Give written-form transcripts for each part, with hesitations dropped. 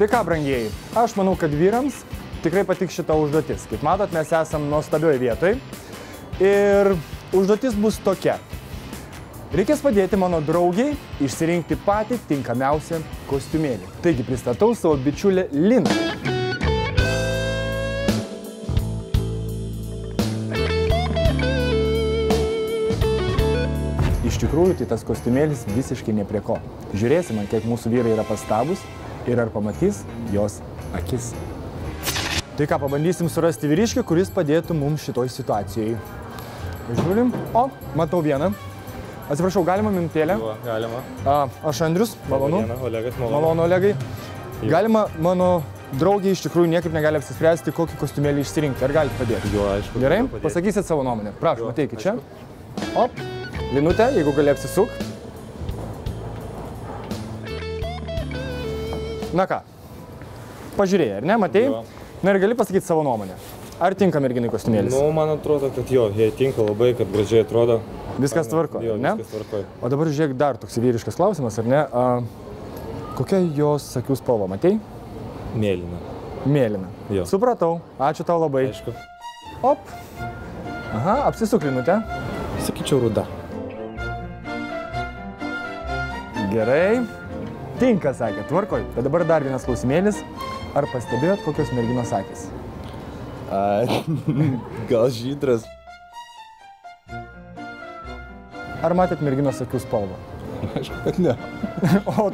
Tai ką, brangieji, aš manau, kad vyrams tikrai patiks šita užduotis. Kaip matot, mes esam nuostabioje vietoje ir užduotis bus tokia. Reikės padėti mano draugiai išsirinkti patį tinkamiausią kostiumėlį. Taigi pristatau savo bičiulę Liną. Iš tikrųjų, tai tas kostiumėlis visiškai ne prie ko. Žiūrėsime, kiek mūsų vyrai yra pastabus ir ar pamatys jos akis. Tai ką, pabandysim surasti vyriškį, kuris padėtų mums šitoj situacijai. Žiūrim. O, matau vieną. Atsiprašau, galima minutėlę? Jo, galima. Aš Andrius, malonu. Olegas, malonu. Malonu, Olegai. Galima, mano draugiai iš tikrųjų niekaip negali apsispręsti, kokį kostiumėlį išsirinkti. Ar galite padėti? Jo, aišku. Gerai? Pasakysit savo nuomonę. Prašom, ateikit čia. Op. Linutė, jeigu gali apsisuk. Na ką, pažiūrėjai, ar ne, matei? Jo. Na ir gali pasakyti savo nuomonę. Ar tinka merginai kostiumėlis? Nu, man atrodo, kad jo, jie tinka labai, kad gražiai atrodo. Viskas tvarko, jo, ne? Viskas tvarko. O dabar žiūrėk, dar toks vyriškas klausimas, ar ne? Kokia jos akių spalva, matei? Mėlyna. Mėlyna. Jo. Supratau, ačiū tau labai. Aišku. Op. Aha, apsisuk, Linutė. Sakyčiau, ruda. Gerai. Tinka, sakė, tvarkoj. Bet dabar dar vienas klausimėlis. Ar pastebėjot, kokios merginos akys? Gal žydras. Ar matėt merginos akių spalvą? Aišku, kad ne. O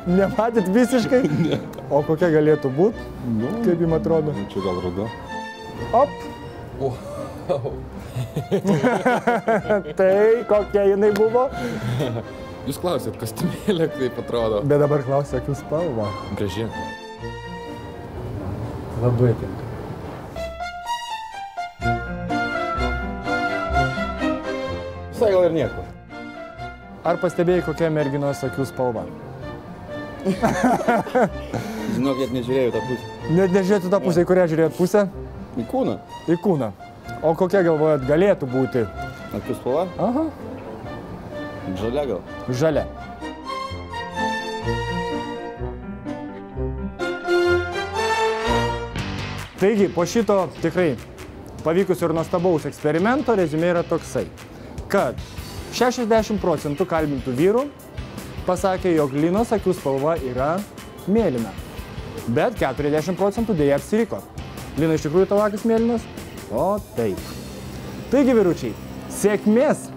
nematėt visiškai? Ne. O kokia galėtų būti? Nu, Kaip jums atrodo? čia gal ruda. Op. Tai kokia jinai buvo? Jūs klausėt, kostiumėlė kaip atrodo. Bet dabar klausia akių spalvą. Graži. Labai tinka. Visai gal ir nieko. Ar pastebėjai, kokia merginos akių spalva? Žinok, net nežiūrėjau tą pusę. Net nežiūrėtų tą pusę, į kurią žiūrėjot pusę? Į kūną. Į kūną. O kokia galvojat galėtų būti? Akių spalva? Aha. Žalia gal. Žalia. Taigi, po šito tikrai pavykusio ir nuostabaus eksperimento reziumė yra toksai, kad 60% kalbintų vyrų pasakė, jog Linos akių spalva yra mėlyna, bet 40% dėja apsiriko. Lina, iš tikrųjų tavo akys mėlynos? O taip. Taigi, vyručiai, sėkmės